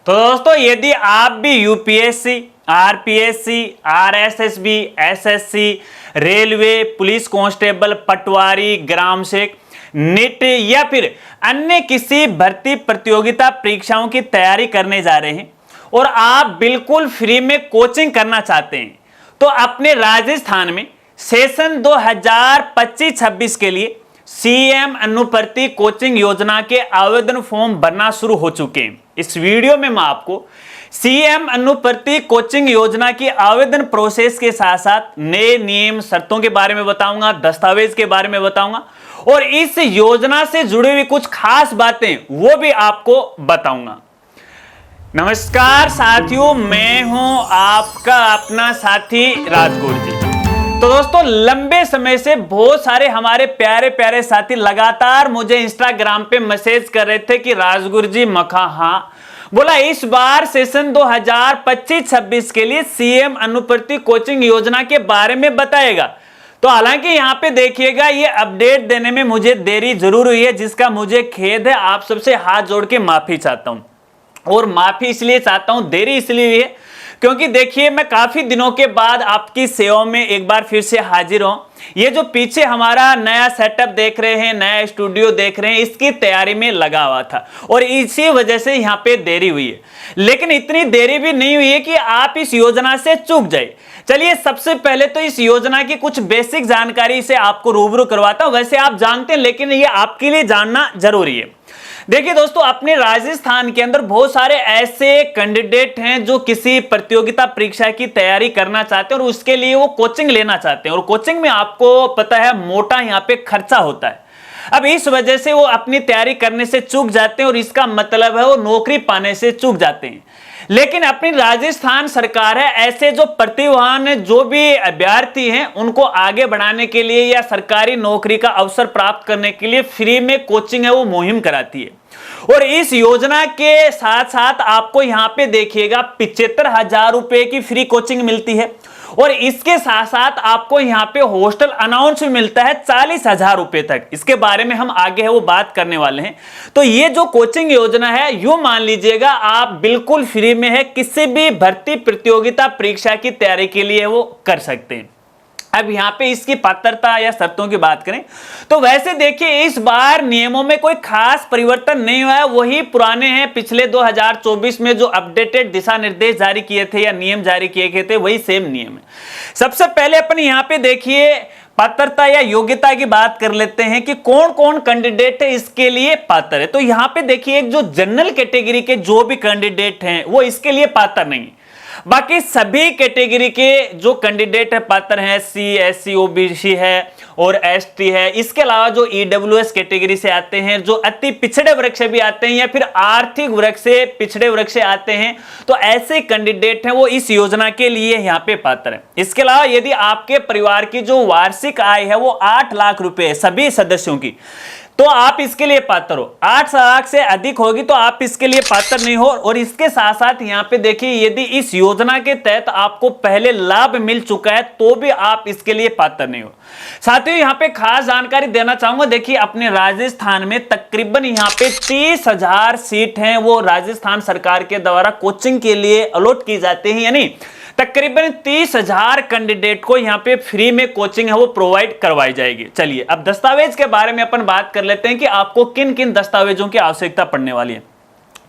तो दोस्तों यदि आप भी UPSC, RPSC, RSSB, SSC, railway, police constable, Patwari, Gram Sevak, NEET या फिर अन्य किसी भर्ती प्रतियोगिता परीक्षाओं की तैयारी करने जा रहे हैं और आप बिल्कुल फ्री में कोचिंग करना चाहते हैं, तो अपने राजस्थान में सेशन 2025-26 के लिए सीएम अनुवर्ती कोचिंग योजना के आवेदन फॉर्म भरना शुरू हो चुके हैं। इस वीडियो में मैं आपको सीएम अनुवर्ती कोचिंग योजना की आवेदन प्रोसेस के साथ साथ नए नियम शर्तों के बारे में बताऊंगा, दस्तावेज के बारे में बताऊंगा और इस योजना से जुड़ी हुई कुछ खास बातें वो भी आपको बताऊंगा। नमस्कार साथियों, मैं हूं आपका अपना साथी राजगुरु जी। तो दोस्तों लंबे समय से बहुत सारे हमारे प्यारे प्यारे साथी लगातार मुझे इंस्टाग्राम पे मैसेज कर रहे थे कि राजगुरु जी मखा हाँ बोला इस बार सेशन 2025-26 के लिए सीएम अनुवर्ती कोचिंग योजना के बारे में बताएगा। तो हालांकि यहाँ पे देखिएगा ये अपडेट देने में मुझे देरी जरूर हुई है, जिसका मुझे खेद है। आप सबसे हाथ जोड़ के माफी चाहता हूँ और माफी इसलिए चाहता हूँ, देरी इसलिए हुई है क्योंकि देखिए मैं काफी दिनों के बाद आपकी सेवा में एक बार फिर से हाजिर हूं। ये जो पीछे हमारा नया सेटअप देख रहे हैं, नया स्टूडियो देख रहे हैं, इसकी तैयारी में लगा हुआ था और इसी वजह से यहाँ पे देरी हुई है। लेकिन इतनी देरी भी नहीं हुई है कि आप इस योजना से चूक जाए। चलिए सबसे पहले तो इस योजना की कुछ बेसिक जानकारी से आपको रूबरू करवाता हूं। वैसे आप जानते हैं लेकिन ये आपके लिए जानना जरूरी है। देखिए दोस्तों, अपने राजस्थान के अंदर बहुत सारे ऐसे कैंडिडेट हैं जो किसी प्रतियोगिता परीक्षा की तैयारी करना चाहते हैं और उसके लिए वो कोचिंग लेना चाहते हैं और कोचिंग में आपको पता है मोटा यहाँ पे खर्चा होता है। अब इस वजह से वो अपनी तैयारी करने से चूक जाते हैं और इसका मतलब है वो नौकरी पाने से चूक जाते हैं। लेकिन अपनी राजस्थान सरकार है ऐसे जो प्रतिभावान जो भी अभ्यर्थी हैं उनको आगे बढ़ाने के लिए या सरकारी नौकरी का अवसर प्राप्त करने के लिए फ्री में कोचिंग है वो मुहिम कराती है। और इस योजना के साथ साथ आपको यहाँ पे देखिएगा 75,000 रुपए की फ्री कोचिंग मिलती है और इसके साथ साथ आपको यहाँ पे हॉस्टल अनाउंस भी मिलता है 40,000 रुपए तक। इसके बारे में हम आगे है वो बात करने वाले हैं। तो ये जो कोचिंग योजना है यूं मान लीजिएगा आप बिल्कुल फ्री में है, किसी भी भर्ती प्रतियोगिता परीक्षा की तैयारी के लिए वो कर सकते हैं। अब यहाँ पे इसकी पात्रता या शर्तों की बात करें तो वैसे देखिए इस बार नियमों में कोई खास परिवर्तन नहीं हुआ है, वही पुराने हैं। पिछले 2024 में जो अपडेटेड दिशा निर्देश जारी किए थे या नियम जारी किए गए थे वही सेम नियम है। सबसे पहले अपन यहाँ पे देखिए पात्रता या योग्यता की बात कर लेते हैं कि कौन कौन कैंडिडेट है इसके लिए पात्र है। तो यहाँ पे देखिए जो जनरल कैटेगरी के जो भी कैंडिडेट हैं वो इसके लिए पात्र नहीं है। बाकी सभी कैटेगरी के जो कैंडिडेट है पात्र हैं, सी, एससी, ओबीसी है और एसटी है। इसके अलावा जो ईडब्ल्यूएस कैटेगरी से आते हैं, जो अति पिछड़े वर्ग से भी आते हैं या फिर आर्थिक वर्ग से पिछड़े वर्ग से आते हैं, तो ऐसे कैंडिडेट हैं वो इस योजना के लिए यहाँ पे पात्र है। इसके अलावा यदि आपके परिवार की जो वार्षिक आय है वो 8 लाख रुपए है सभी सदस्यों की, तो आप इसके लिए पात्र हो। 8 लाख से अधिक होगी तो आप इसके लिए पात्र नहीं हो। और इसके साथ साथ यहाँ पे देखिए यदि इस योजना के तहत आपको पहले लाभ मिल चुका है तो भी आप इसके लिए पात्र नहीं हो। साथियों यहाँ पे खास जानकारी देना चाहूंगा, देखिए अपने राजस्थान में तकरीबन यहाँ पे 30,000 सीट हैं वो राजस्थान सरकार के द्वारा कोचिंग के लिए अलॉट की जाती है, यानी तकरीबन 30,000 कैंडिडेट को यहाँ पे फ्री में कोचिंग है वो प्रोवाइड करवाई जाएगी। चलिए अब दस्तावेज के बारे में अपन बात कर लेते हैं कि आपको किन किन दस्तावेजों की आवश्यकता पड़ने वाली है।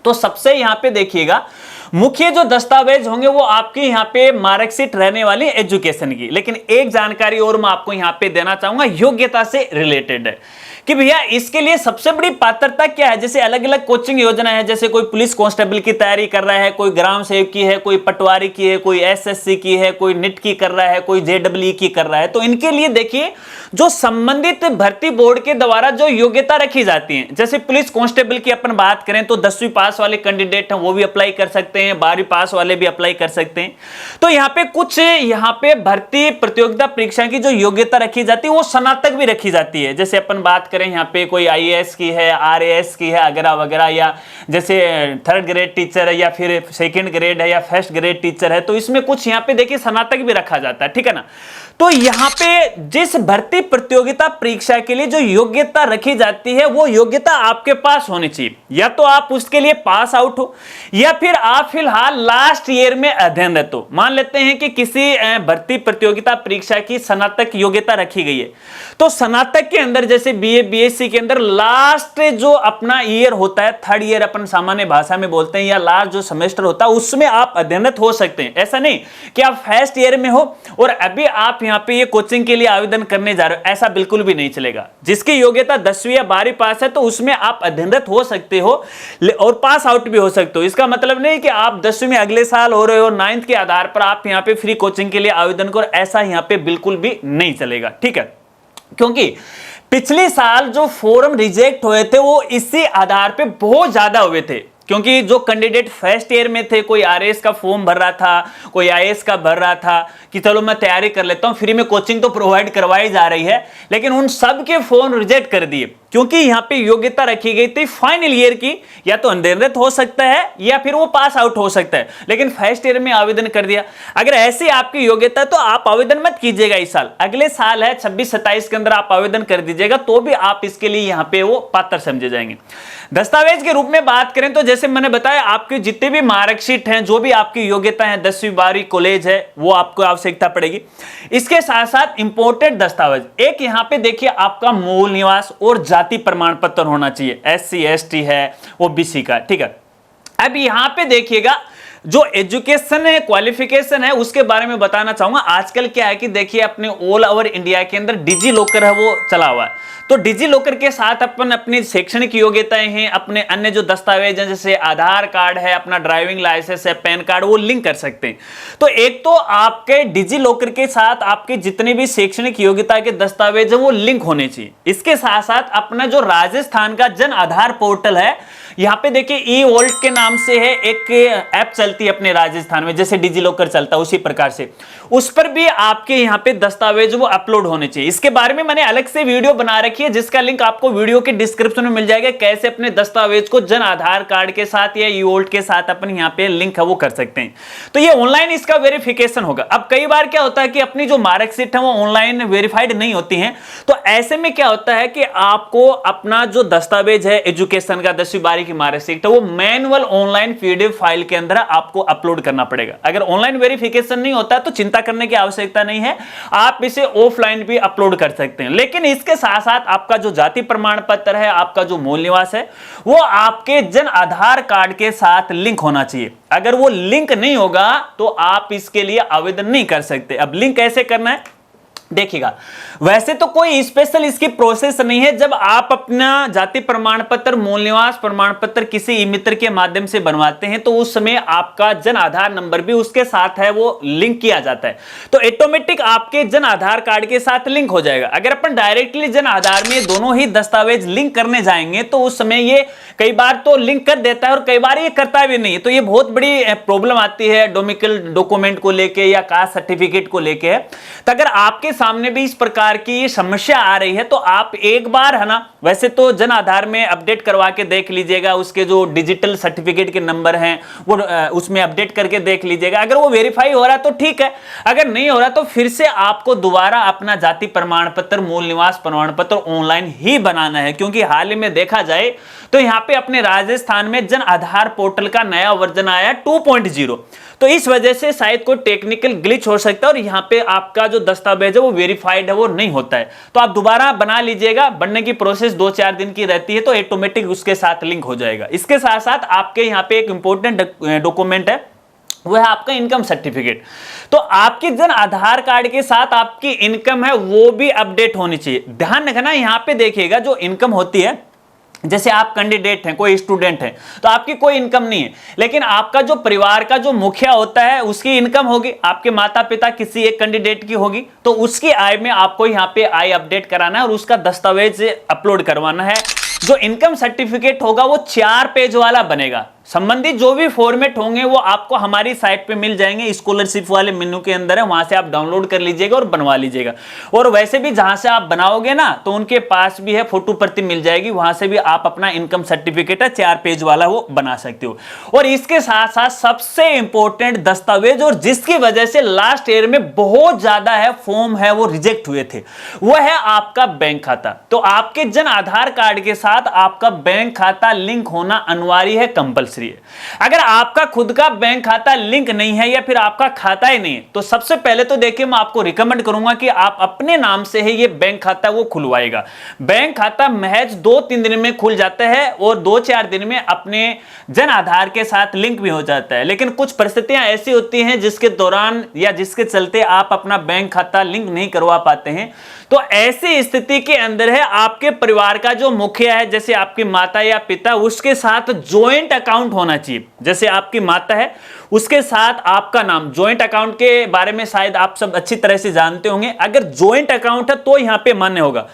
तो सबसे यहाँ पे देखिएगा मुख्य जो दस्तावेज होंगे वो आपके यहाँ पे मार्कशीट रहने वाली एजुकेशन की। लेकिन एक जानकारी और मैं आपको यहाँ पे देना चाहूंगा योग्यता से रिलेटेड है कि भैया इसके लिए सबसे बड़ी पात्रता क्या है। जैसे अलग अलग कोचिंग योजना है, जैसे कोई पुलिस कांस्टेबल की तैयारी कर रहा है, कोई ग्राम सेवक की है, कोई पटवारी की है, कोई एसएससी की है, कोई नीट की कर रहा है, कोई जेडब्ल्यू की कर रहा है। तो इनके लिए देखिए जो संबंधित भर्ती बोर्ड के द्वारा जो योग्यता रखी जाती है, जैसे पुलिस कांस्टेबल की अपन बात करें तो 10वीं पास वाले कैंडिडेट हैं वो भी अप्लाई कर सकते हैं, 12वीं पास वाले भी अप्लाई कर सकते हैं। तो यहाँ पे कुछ यहाँ पे भर्ती प्रतियोगिता परीक्षा की जो योग्यता रखी जाती है वो स्नातक भी रखी जाती है। जैसे अपन बात करें यहाँ पे कोई आईएएस की है, आरएएस की है वगैरह वगैरह, या जैसे 3rd ग्रेड टीचर है या फिर 2nd ग्रेड है या 1st ग्रेड टीचर है, तो इसमें कुछ यहाँ पे देखिए स्नातक भी रखा जाता है, ठीक है ना। तो यहां पे जिस भर्ती प्रतियोगिता परीक्षा के लिए जो योग्यता रखी जाती है वो योग्यता आपके पास होनी चाहिए। या तो आप उसके लिए पास आउट हो या फिर आप फिलहाल लास्ट ईयर में अध्ययनरत हो। मान लेते हैं कि किसी भर्ती प्रतियोगिता परीक्षा की स्नातक योग्यता रखी गई है, तो स्नातक के अंदर जैसे बीए बीएससी के अंदर लास्ट जो अपना ईयर होता है, थर्ड ईयर अपन सामान्य भाषा में बोलते हैं, या लास्ट जो सेमेस्टर होता है उसमें आप अध्ययनरत हो सकते हैं। ऐसा नहीं कि आप फर्स्ट ईयर में हो और अभी आप यहां पे ये कोचिंग के लिए आवेदन करने जा रहे हो, ऐसा बिल्कुल भी नहीं चलेगा। जिसकी योग्यता 10वीं या 12वीं पास है तो उसमें आप अध्ययनरत हो सकते हो और पास आउट भी हो सकते हो। इसका मतलब नहीं कि आप 10वीं में अगले साल हो रहे हो, 9th के आधार पर आप यहां पे फ्री कोचिंग के लिए आवेदन करो, ऐसा यहां पे बिल्कुल भी नहीं चलेगा, ठीक है। क्योंकि पिछले साल जो फॉर्म रिजेक्ट हुए थे वो इसी आधार पे बहुत ज्यादा हुए थे, क्योंकि जो कैंडिडेट फर्स्ट ईयर में थे, कोई आरएएस का फॉर्म भर रहा था, कोई आईएएस का भर रहा था कि चलो मैं तैयारी कर लेता हूं, फ्री में कोचिंग तो प्रोवाइड करवाई जा रही है, लेकिन उन सब के फॉर्म रिजेक्ट कर दिए क्योंकि यहां पे योग्यता रखी गई थी फाइनल ईयर की, या तो अध्ययनरत हो सकता है या फिर वो पास आउट हो सकता है, लेकिन फर्स्ट ईयर में आवेदन कर दिया। अगर ऐसी आपकी योग्यता तो आप आवेदन मत कीजिएगा इस साल, अगले साल है 26-27 के अंदर आप आवेदन कर दीजिएगा, तो भी आप इसके लिए यहां पे वो पात्र समझे जाएंगे। दस्तावेज के रूप में बात करें तो जैसे मैंने बताया, आपके जितने भी मार्कशीट हैं, जो भी आपकी योग्यता है, 10वीं 12वीं कॉलेज है, वो आपको आवश्यकता पड़ेगी। इसके साथ साथ इंपोर्टेड दस्तावेज, एक यहां पे देखिए आपका मूल निवास और जाति प्रमाण पत्र होना चाहिए, SC ST है, OBC का, ठीक है। अब यहां पे देखिएगा जो एजुकेशन है, क्वालिफिकेशन है, उसके बारे में बताना चाहूंगा। आजकल क्या है कि देखिए अपने ऑल ओवर इंडिया के अंदर डिजी लॉकर है वो चला हुआ है, तो डिजी लॉकर के साथ अपन अपनी शैक्षणिक योग्यताएं हैं, अपने अन्य जो दस्तावेज हैं जैसे आधार कार्ड है, अपना ड्राइविंग लाइसेंस है, पैन कार्ड, वो लिंक कर सकते हैं। तो एक तो आपके डिजी लॉकर के साथ आपके जितने भी शैक्षणिक योग्यता के दस्तावेज हैं वो लिंक होने चाहिए। इसके साथ साथ अपना जो राजस्थान का जन आधार पोर्टल है, यहां पे देखिए ई-वॉल्ट के नाम से है एक ऐप चलती है अपने राजस्थान में, जैसे डिजी लॉकर चलता है उसी प्रकार से, उस पर भी आपके यहां पे दस्तावेज वो अपलोड होने चाहिए। इसके बारे में मैंने अलग से वीडियो बना रखी है, जिसका लिंक आपको वीडियो के डिस्क्रिप्शन में मिल जाएगा, कैसे अपने दस्तावेज को जन आधार कार्ड के साथ या ई-वॉल्ट के साथ अपन यहां पे लिंक है वो कर सकते हैं। तो ये ऑनलाइन इसका वेरिफिकेशन होगा। अब कई बार क्या होता है कि अपनी जो मार्कशीट है वो ऑनलाइन वेरीफाइड नहीं होती है, तो ऐसे में क्या होता है कि आपको अपना जो दस्तावेज है एजुकेशन का 10वीं 12वीं की मार्कशीट है वो मैनुअल ऑनलाइन पीडीएफ फाइल के अंदर आपको अपलोड करना पड़ेगा। अगर ऑनलाइन वेरिफिकेशन नहीं होता तो चिंता करने की आवश्यकता नहीं है, आप इसे ऑफलाइन भी अपलोड कर सकते हैं। लेकिन इसके साथ साथ आपका जो जाति प्रमाण पत्र है, आपका जो मूल निवास है, वो आपके जन आधार कार्ड के साथ लिंक होना चाहिए। अगर वो लिंक नहीं होगा तो आप इसके लिए आवेदन नहीं कर सकते। अब लिंक कैसे करना है देखिएगा, वैसे तो कोई स्पेशल इसकी प्रोसेस नहीं है। जब आप अपना जाति प्रमाण पत्र, मूल निवास प्रमाण पत्र किसी ई मित्र के माध्यम से बनवाते हैं तो उस समय आपका जन आधार नंबर भी उसके साथ है वो लिंक किया जाता है, तो ऑटोमेटिक आपके जन आधार कार्ड के साथ लिंक हो जाएगा। अगर अपन डायरेक्टली जन आधार में दोनों ही दस्तावेज लिंक करने जाएंगे तो उस समय ये कई बार तो लिंक कर देता है और कई बार ये करता भी नहीं, तो ये बहुत बड़ी प्रॉब्लम आती है डोमिकल डॉक्यूमेंट को लेके या कास्ट सर्टिफिकेट को लेके। तो अगर आपके सामने भी इस प्रकार की ये समस्या आ रही है तो आप एक बार है ना, वैसे तो जन आधार में अपडेट करवा के देख लीजिएगा, उसके जो डिजिटल सर्टिफिकेट के नंबर हैं वो उसमें अपडेट करके देख लीजिएगा। अगर वो वेरीफाई हो रहा है तो ठीक है, अगर नहीं हो रहा तो फिर से आपको दोबारा अपना जाति प्रमाण पत्र, मूल निवास प्रमाण पत्र ऑनलाइन ही बनाना है। क्योंकि हाल ही में देखा जाए तो यहाँ पे अपने राजस्थान में जन आधार पोर्टल का नया वर्जन आया 2.0, तो इस वजह से शायद कोई टेक्निकल ग्लिच हो सकता है और यहाँ पे आपका जो दस्तावेज है वो वेरीफाइड है वो नहीं होता है, तो आप दोबारा बना लीजिएगा। बनने की प्रोसेस 2-4 दिन की रहती है, तो ऑटोमेटिक उसके साथ लिंक हो जाएगा। इसके साथ साथ आपके यहाँ पे एक इंपॉर्टेंट डॉक्यूमेंट है, वो है आपका इनकम सर्टिफिकेट। तो आपके जन आधार कार्ड के साथ आपकी इनकम है वो भी अपडेट होनी चाहिए। ध्यान रखना, यहाँ पे देखिएगा जो इनकम होती है, जैसे आप कैंडिडेट हैं, कोई स्टूडेंट है तो आपकी कोई इनकम नहीं है, लेकिन आपका जो परिवार का जो मुखिया होता है उसकी इनकम होगी, आपके माता पिता किसी एक कैंडिडेट की होगी, तो उसकी आय में आपको यहाँ पे आय अपडेट कराना है और उसका दस्तावेज अपलोड करवाना है। जो इनकम सर्टिफिकेट होगा वो 4 पेज वाला बनेगा, संबंधित जो भी फॉर्मेट होंगे वो आपको हमारी साइट पे मिल जाएंगे, स्कॉलरशिप वाले मेनू के अंदर है, वहां से आप डाउनलोड कर लीजिएगा और बनवा लीजिएगा। और वैसे भी जहां से आप बनाओगे ना तो उनके पास भी है फोटो प्रति मिल जाएगी, वहां से भी आप अपना इनकम सर्टिफिकेट है 4 पेज वाला वो बना सकते हो। और इसके साथ साथ सबसे इंपॉर्टेंट दस्तावेज और जिसकी वजह से लास्ट ईयर में बहुत ज्यादा है फॉर्म है वो रिजेक्ट हुए थे, वो है आपका बैंक खाता। तो आपके जन आधार कार्ड के साथ आपका बैंक खाता लिंक होना अनिवार्य है, कंपलसरी है। अगर आपका खुद का बैंक खाता लिंक नहीं है या फिर आपका खाता ही नहीं है तो सबसे पहले तो देखिए मैं आपको रिकमेंड करूंगा कि आप अपने नाम से ही ये बैंक खाता वो खुलवाएगा। बैंक खाता महज 2-3 दिन में खुल जाता है और 2-4 दिन में अपने जन आधार के साथ लिंक भी हो जाता है। लेकिन कुछ परिस्थितियां ऐसी होती हैं जिसके दौरान या जिसके चलते आप अपना बैंक खाता लिंक नहीं करवा पाते हैं। तो ऐसी स्थिति के अंदर है आपके परिवार का जो मुखिया है, जैसे आपकी माता या पिता, उसके साथ ज्वाइंट अकाउंट होना चाहिए। जैसे आपकी माता है उसके साथ आपका नाम, ज्वाइंट अकाउंट के बारे में शायद आप सब अच्छी तरह से जानते होंगे। अगर ज्वाइंट अकाउंट है तो यहां पे मान्य होगा।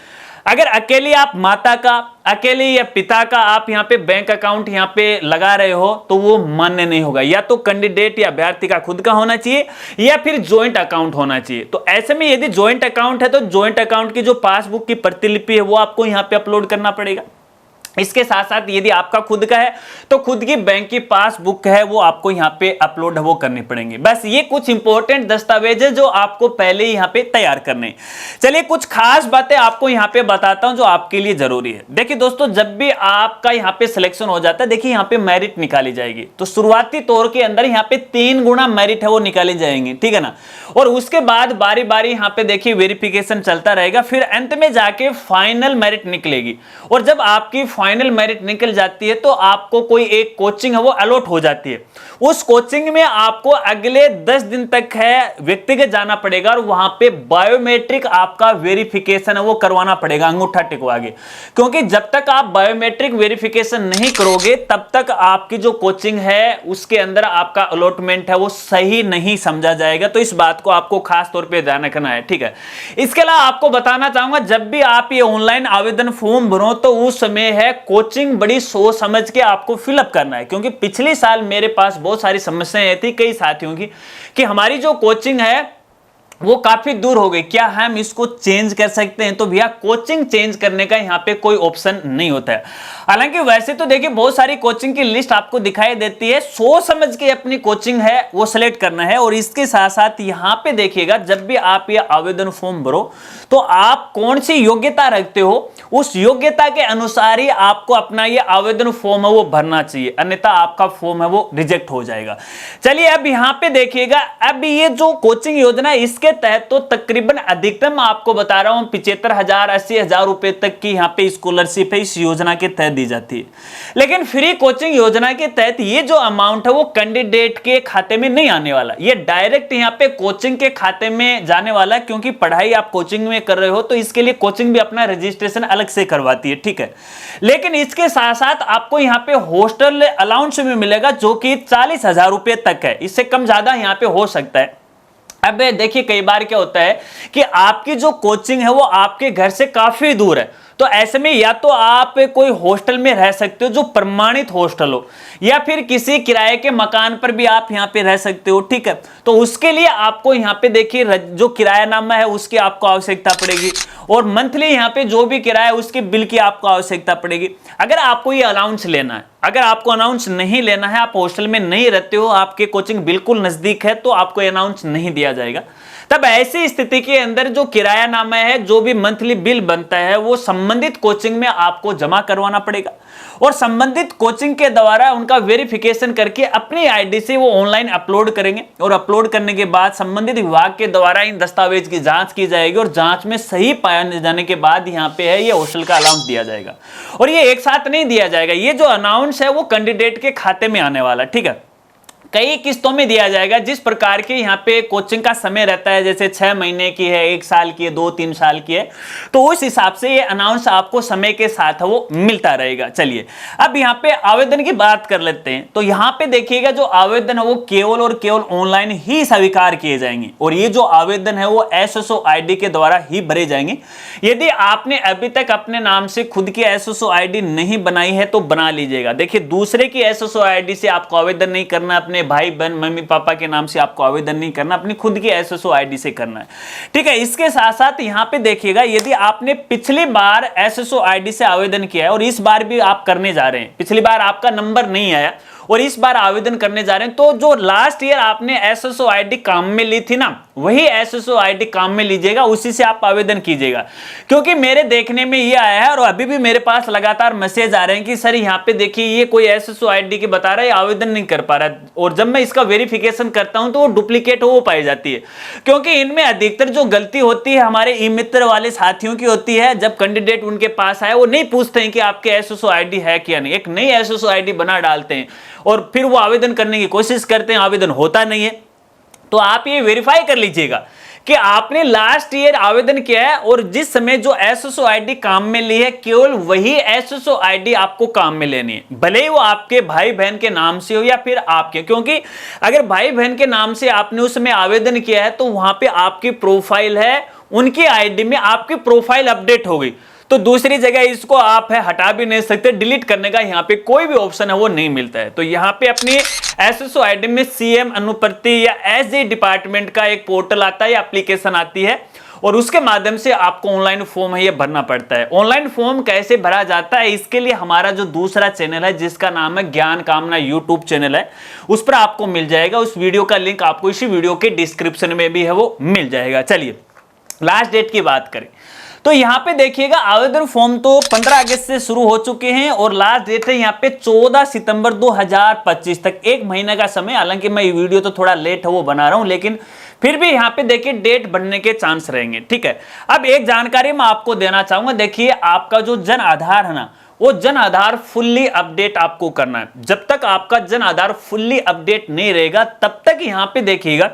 अगर अकेले आप माता का, अकेले या पिता का आप यहां पे बैंक अकाउंट यहां पे लगा रहे हो तो वो मान्य नहीं होगा। या तो कैंडिडेट या अभ्यर्थी का खुद का होना चाहिए या फिर ज्वाइंट अकाउंट होना चाहिए। तो ऐसे में यदि ज्वाइंट अकाउंट है तो ज्वाइंट अकाउंट की जो पासबुक की प्रतिलिपि है वो आपको यहां पे अपलोड करना पड़ेगा। इसके साथ साथ यदि आपका खुद का है तो खुद की बैंक की पासबुक है वो आपको यहां पे अपलोड वो करनी पड़ेंगे। बस ये कुछ इंपॉर्टेंट दस्तावेज है जो आपको पहले ही यहां पे तैयार करने। चलिए कुछ खास बातें आपको यहां पे बताता हूं जो आपके लिए जरूरी है। देखिए दोस्तों, जब भी आपका यहां पे सिलेक्शन हो जाता है, देखिए यहां पे मेरिट निकाली जाएगी। तो शुरुआती तौर के अंदर यहां पे 3 गुना मेरिट है वो निकाली जाएंगे, ठीक है ना। और उसके बाद बारी बारी यहां पे देखिए वेरिफिकेशन चलता रहेगा, फिर अंत में जाके फाइनल मेरिट निकलेगी। और जब आपकी फाइनल मेरिट निकल जाती है तो आपको कोई एक कोचिंग है वो अलॉट हो जाती है। उस कोचिंग में आपको अगले 10 दिन तक है व्यक्तिगत जाना पड़ेगा और वहां पे बायोमेट्रिक आपका वेरिफिकेशन है वो करवाना पड़ेगा, अंगूठा टिकवा के। क्योंकि जब तक आप बायोमेट्रिक वेरिफिकेशन नहीं करोगे तब तक आपकी जो कोचिंग है उसके अंदर आपका अलॉटमेंट है वो सही नहीं समझा जाएगा। तो इस बात को आपको खास तौर पे ध्यान रखना है, ठीक है। इसके अलावा आपको बताना चाहूंगा, जब भी आप ये ऑनलाइन आवेदन फॉर्म भरो तो उस समय है कोचिंग बड़ी सोच समझ के आपको फिलअप करना है। क्योंकि पिछले साल मेरे पास बहुत सारी समस्याएं थी कई साथियों की कि हमारी जो कोचिंग है वो काफी दूर हो गई, क्या हम इसको चेंज कर सकते हैं? तो भैया कोचिंग चेंज करने का यहाँ पे कोई ऑप्शन नहीं होता है। हालांकि वैसे तो देखिए बहुत सारी कोचिंग की लिस्ट आपको दिखाई देती है, सोच समझ के अपनी कोचिंग है वो सिलेक्ट करना है। और इसके साथ साथ यहाँ पे देखिएगा, जब भी आप ये आवेदन फॉर्म भरो तो आप कौन सी योग्यता रखते हो उस योग्यता के अनुसार ही आपको अपना ये आवेदन फॉर्म है वो भरना चाहिए, अन्यथा आपका फॉर्म है वो रिजेक्ट हो जाएगा। चलिए अब यहाँ पे देखिएगा, अब ये जो कोचिंग योजना इसके तहत तो तकरीबन अधिकतम आपको बता रहा हूं 75,000 80,000 रुपए तक की यहां पे स्कॉलरशिप है इस योजना के तहत दी जाती है। लेकिन फ्री कोचिंग योजना के तहत ये जो अमाउंट है वो कैंडिडेट के खाते में नहीं आने वाला, ये डायरेक्ट यहां पे कोचिंग के खाते में जाने वाला है। क्योंकि पढ़ाई आप कोचिंग में कर रहे हो तो इसके लिए कोचिंग भी अपना रजिस्ट्रेशन अलग से करवाती है, ठीक है। लेकिन इसके साथ साथ आपको यहां पे हॉस्टल अलाउंस भी मिलेगा जो कि 40,000 रुपए तक है, इससे कम ज्यादा यहां पे हो सकता है। अब देखिए कई बार क्या होता है कि आपकी जो कोचिंग है वो आपके घर से काफी दूर है, तो ऐसे में या तो आप कोई हॉस्टल में रह सकते हो जो प्रमाणित हॉस्टल हो, या फिर किसी किराए के मकान पर भी आप यहां पे रह सकते हो, ठीक है। तो उसके लिए आपको यहां पे देखिए जो किरायानामा है उसकी आपको आवश्यकता पड़ेगी और मंथली यहां पे जो भी किराया उसके बिल की आपको आवश्यकता पड़ेगी। अगर आपको ये अलाउंस लेना है, अगर आपको अनाउंस नहीं लेना है, आप हॉस्टल में नहीं रहते हो, आपके कोचिंग बिल्कुल नजदीक है, तो आपको अनाउंस नहीं दिया जाएगा। तब ऐसी स्थिति के अंदर जो किरायानामा है, जो भी मंथली बिल बनता है वो संबंधित कोचिंग में आपको जमा करवाना पड़ेगा और संबंधित कोचिंग के द्वारा उनका वेरिफिकेशन करके अपनी आईडी से वो ऑनलाइन अपलोड करेंगे और अपलोड करने के बाद संबंधित विभाग के द्वारा इन दस्तावेज की जांच की जाएगी और जांच में सही पाया जाने के बाद यहाँ पे है ये हॉस्टल का अलाउंस दिया जाएगा। और ये एक साथ नहीं दिया जाएगा, ये जो अनाउंस है वो कैंडिडेट के खाते में आने वाला, ठीक है। कई किस्तों में दिया जाएगा। जिस प्रकार के यहाँ पे कोचिंग का समय रहता है, जैसे 6 महीने की है, 1 साल की है, 2-3 साल की है, तो उस हिसाब से ये अनाउंस आपको समय के साथ वो मिलता रहेगा। चलिए अब यहाँ पे आवेदन की बात कर लेते हैं। तो यहाँ पे देखिएगा जो आवेदन है वो केवल और केवल ऑनलाइन ही स्वीकार किए जाएंगे और ये जो आवेदन है वो SSO ID के द्वारा ही भरे जाएंगे। यदि आपने अभी तक अपने नाम से खुद की SSO ID नहीं बनाई है तो बना लीजिएगा। देखिए दूसरे की SSO ID से आपको आवेदन नहीं करना, अपने भाई बहन मम्मी पापा के नाम से आपको आवेदन नहीं करना, अपनी खुद की SSO ID से करना है, ठीक है। इसके साथ साथ यहां पे देखिएगा यदि आपने पिछली बार SSO ID से आवेदन किया है और इस बार भी आप करने जा रहे हैं, पिछली बार आपका नंबर नहीं आया और इस बार आवेदन करने जा रहे हैं, तो जो लास्ट ईयर आपने SSO ID काम में ली थी ना, वही SSO ID काम में लीजिएगा, उसी से आप आवेदन कीजिएगा। क्योंकि मेरे देखने में ये आया है और अभी भी मेरे पास लगातार मैसेज आ रहे हैं कि सर यहाँ पे देखिए ये कोई SSO ID के बता रहा है, आवेदन नहीं कर पा रहा है, और जब मैं इसका वेरिफिकेशन करता हूं तो वो डुप्लीकेट हो पाई जाती है। क्योंकि इनमें अधिकतर जो गलती होती है हमारे ई मित्र वाले साथियों की होती है। जब कैंडिडेट उनके पास आए वो नहीं पूछते हैं कि आपके SSO ID है क्या नहीं, एक नई SSO ID बना डालते हैं और फिर वो आवेदन करने की कोशिश करते हैं, आवेदन होता नहीं है। तो आप ये वेरीफाई कर लीजिएगा कि आपने लास्ट ईयर आवेदन किया है और जिस समय जो SSO ID काम में ली है केवल वही SSO ID आपको काम में लेनी है, भले ही वो आपके भाई बहन के नाम से हो या फिर आपके। क्योंकि अगर भाई बहन के नाम से आपने उस समय आवेदन किया है तो वहां पे आपकी प्रोफाइल है, उनकी ID में आपकी प्रोफाइल अपडेट हो गई, तो दूसरी जगह इसको आप है हटा भी नहीं सकते, डिलीट करने का यहाँ पे कोई भी ऑप्शन है वो नहीं मिलता है। तो यहाँ पे अपनी SSO ID में CM अनुप्रति या SG डिपार्टमेंट का एक पोर्टल आता है या एप्लीकेशन आती है और उसके माध्यम से आपको ऑनलाइन फॉर्म है ये भरना पड़ता है। ऑनलाइन फॉर्म कैसे भरा जाता है इसके लिए हमारा जो दूसरा चैनल है जिसका नाम है ज्ञान कामना यूट्यूब चैनल है, उस पर आपको मिल जाएगा। उस वीडियो का लिंक आपको इसी वीडियो के डिस्क्रिप्शन में भी है वो मिल जाएगा। चलिए लास्ट डेट की बात करें तो यहाँ पे देखिएगा आवेदन फॉर्म तो 15 अगस्त से शुरू हो चुके हैं और लास्ट डेट है यहाँ पे 14 सितंबर 2025 तक, 1 महीने का समय। हालांकि मैं ये वीडियो तो थोड़ा लेट है वो बना रहा हूं, लेकिन फिर भी यहाँ पे देखिए डेट बढ़ने के चांस रहेंगे, ठीक है। अब एक जानकारी मैं आपको देना चाहूंगा, देखिए आपका जो जन आधार है ना, वो जन आधार फुल्ली अपडेट आपको करना है। जब तक आपका जन आधार फुल्ली अपडेट नहीं रहेगा तब तक यहाँ पे देखिएगा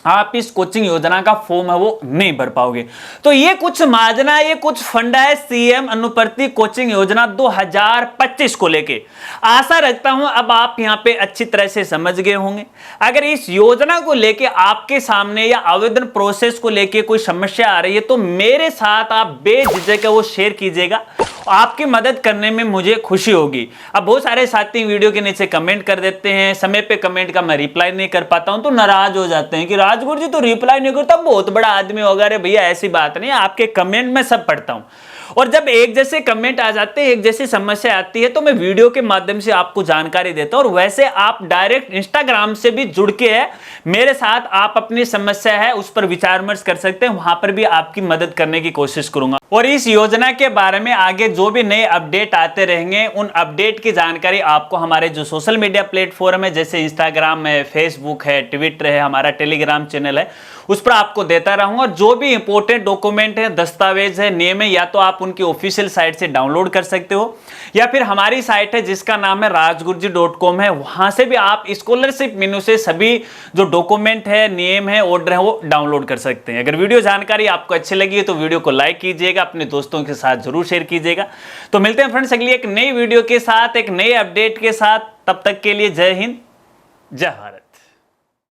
आप इस कोचिंग योजना का फॉर्म है वो नहीं भर पाओगे। तो ये कुछ माजना, ये कुछ फंडा है CM अनुप्रति कोचिंग योजना 2025 को लेके। आशा रखता हूं अब आप यहां पे अच्छी तरह से समझ गए होंगे। अगर इस योजना को लेके आपके सामने या आवेदन प्रोसेस को लेके कोई समस्या आ रही है तो मेरे साथ आप बेझिझक वो शेयर कीजिएगा, आपकी मदद करने में मुझे खुशी होगी। अब बहुत सारे साथी वीडियो के नीचे कमेंट कर देते हैं, समय पे कमेंट का मैं रिप्लाई नहीं कर पाता हूं तो नाराज हो जाते हैं कि राजगुरु जी तो रिप्लाई नहीं करता, बहुत बड़ा आदमी होगा। अरे भैया ऐसी बात नहीं है, आपके कमेंट में सब पढ़ता हूं और जब एक जैसे कमेंट आ जाते हैं, एक जैसी समस्या आती है तो मैं वीडियो के माध्यम से आपको जानकारी देता हूं। और वैसे आप डायरेक्ट इंस्टाग्राम से भी जुड़ के है मेरे साथ, आप अपनी समस्या है उस पर विचार विमर्श कर सकते हैं, वहां पर भी आपकी मदद करने की कोशिश करूंगा। और इस योजना के बारे में आगे जो भी नए अपडेट आते रहेंगे उन अपडेट की जानकारी आपको हमारे जो सोशल मीडिया प्लेटफॉर्म है जैसे इंस्टाग्राम है, फेसबुक है, ट्विटर है, हमारा टेलीग्राम चैनल है, उस पर आपको देता रहूंगा। और जो भी इंपॉर्टेंट डॉक्यूमेंट है, दस्तावेज है, नियम है, या तो आप उनकी ऑफिशियल साइट से डाउनलोड कर सकते हो या फिर हमारी साइट है जिसका नाम है rajguruji.com है, वहां से भी आप स्कॉलरशिप मेनू से सभी जो डॉक्यूमेंट है, नियम है, ऑर्डर है वो डाउनलोड कर सकते हैं। अगर वीडियो जानकारी आपको अच्छी लगी है तो वीडियो को लाइक कीजिएगा, अपने दोस्तों के साथ जरूर शेयर कीजिएगा। तो मिलते हैं फ्रेंड्स अगली एक नई वीडियो के साथ, एक नए अपडेट के साथ। तब तक के लिए जय हिंद, जय भारत।